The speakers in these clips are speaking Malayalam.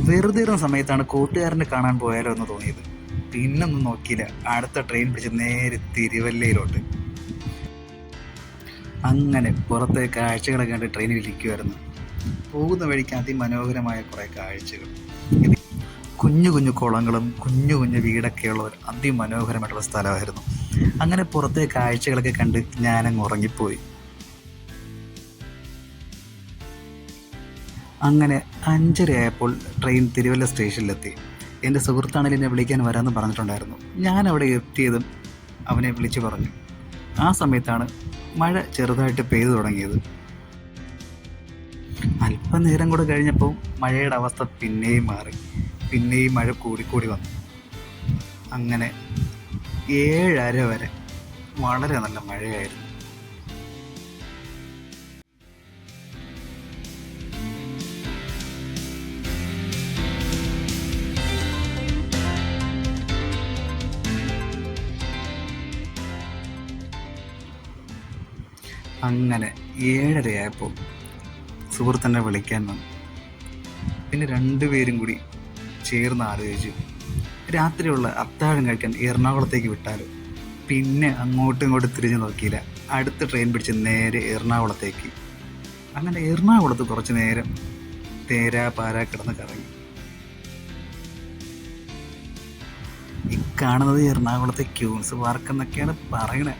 വെറുതെ ഇരുന്ന സമയത്താണ് കൂട്ടുകാരനെ കാണാൻ പോയാലോ എന്ന് തോന്നിയത്. പിന്നൊന്നും നോക്കിയില്ല, അടുത്ത ട്രെയിൻ പിടിച്ച് നേരെ തിരുവല്ലയിലോട്ട്. അങ്ങനെ പുറത്തെ കാഴ്ചകളൊക്കെ കണ്ട് ട്രെയിനിൽ ഇരിക്കുമായിരുന്നു. പോകുന്ന വഴിക്ക് അതിമനോഹരമായ കുറേ കാഴ്ചകൾ, കുഞ്ഞു കുഞ്ഞു കുളങ്ങളും കുഞ്ഞു കുഞ്ഞു വീടൊക്കെയുള്ള ഒരു അതിമനോഹരമായിട്ടുള്ള സ്ഥലമായിരുന്നു. അങ്ങനെ പുറത്തെ കാഴ്ചകളൊക്കെ കണ്ട് ഞാനങ്ങ് ഉറങ്ങിപ്പോയി. അങ്ങനെ 5:30 ആയപ്പോൾ ട്രെയിൻ തിരുവല്ല സ്റ്റേഷനിലെത്തി. എൻ്റെ സുഹൃത്താണെങ്കിൽ എന്നെ വിളിക്കാൻ വരാമെന്ന് പറഞ്ഞിട്ടുണ്ടായിരുന്നു. ഞാൻ അവിടെ എത്തിയതും അവനെ വിളിച്ചു പറഞ്ഞു. ആ സമയത്താണ് മഴ ചെറുതായിട്ട് പെയ്തു തുടങ്ങിയത്. അല്പനേരം കൂടെ കഴിഞ്ഞപ്പോൾ മഴയുടെ അവസ്ഥ പിന്നെയും മാറി. പിന്നെയും മഴ കൂടിക്കൂടി വന്നു. അങ്ങനെ 7:30 വരെ വളരെ നല്ല മഴയായിരുന്നു. അങ്ങനെ 7:30 ആയപ്പോൾ സുഹൃത്തിനെ വിളിക്കാൻ വന്നു. പിന്നെ രണ്ടുപേരും കൂടി ചേർന്ന് ആലോചിച്ചു, രാത്രിയുള്ള അത്താഴം കഴിക്കാൻ എറണാകുളത്തേക്ക് വിട്ടാലോ. പിന്നെ അങ്ങോട്ടും ഇങ്ങോട്ടും തിരിഞ്ഞു നോക്കിയില്ല, അടുത്ത ട്രെയിൻ പിടിച്ച് നേരെ എറണാകുളത്തേക്ക്. അങ്ങനെ എറണാകുളത്ത് കുറച്ച് നേരം തേരാ പാരാ കിടന്ന് കറങ്ങി. ഈ കാണുന്നത് എറണാകുളത്തെ ക്യൂൻസ് പാർക്ക് എന്നൊക്കെയാണ് പറയണേ,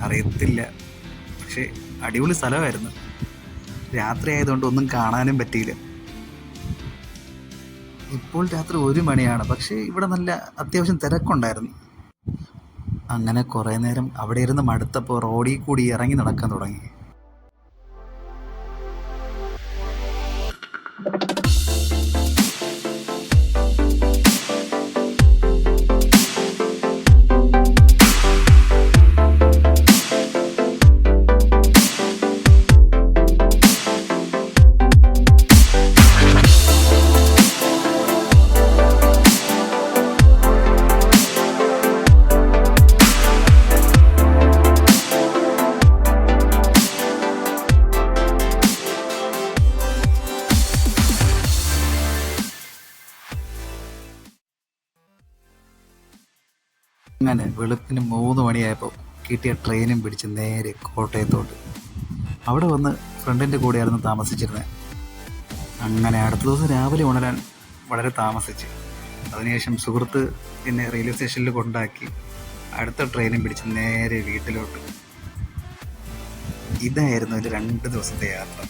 അറിയത്തില്ല. പക്ഷേ അടിപൊളി സ്ഥലമായിരുന്നു. രാത്രി ആയതുകൊണ്ട് ഒന്നും കാണാനും പറ്റിയില്ല. ഇപ്പോൾ രാത്രി 1 മണിയാണ്, പക്ഷേ ഇവിടെ നല്ല അത്യാവശ്യം തിരക്കുണ്ടായിരുന്നു. അങ്ങനെ കുറേ നേരം അവിടെ ഇരുന്ന് മടുത്തപ്പോൾ റോഡിൽ കൂടി ഇറങ്ങി നടക്കാൻ തുടങ്ങി. അങ്ങനെ വെളുപ്പിന് 3 മണിയായപ്പോൾ കിട്ടിയ ട്രെയിനും പിടിച്ച് നേരെ കോട്ടയത്തോട്ട്. അവിടെ വന്ന് ഫ്രണ്ടിൻ്റെ കൂടെയായിരുന്നു താമസിച്ചിരുന്നത്. അങ്ങനെ അടുത്ത ദിവസം രാവിലെ ഉണരാൻ വളരെ താമസിച്ച്. അതിനുശേഷം സുഹൃത്ത് എന്നെ റെയിൽവേ സ്റ്റേഷനിൽ കൊണ്ടാക്കി അടുത്ത ട്രെയിനും പിടിച്ച് നേരെ വീട്ടിലോട്ട്. ഇതായിരുന്നു അതിൽ 2 ദിവസത്തെ യാത്ര.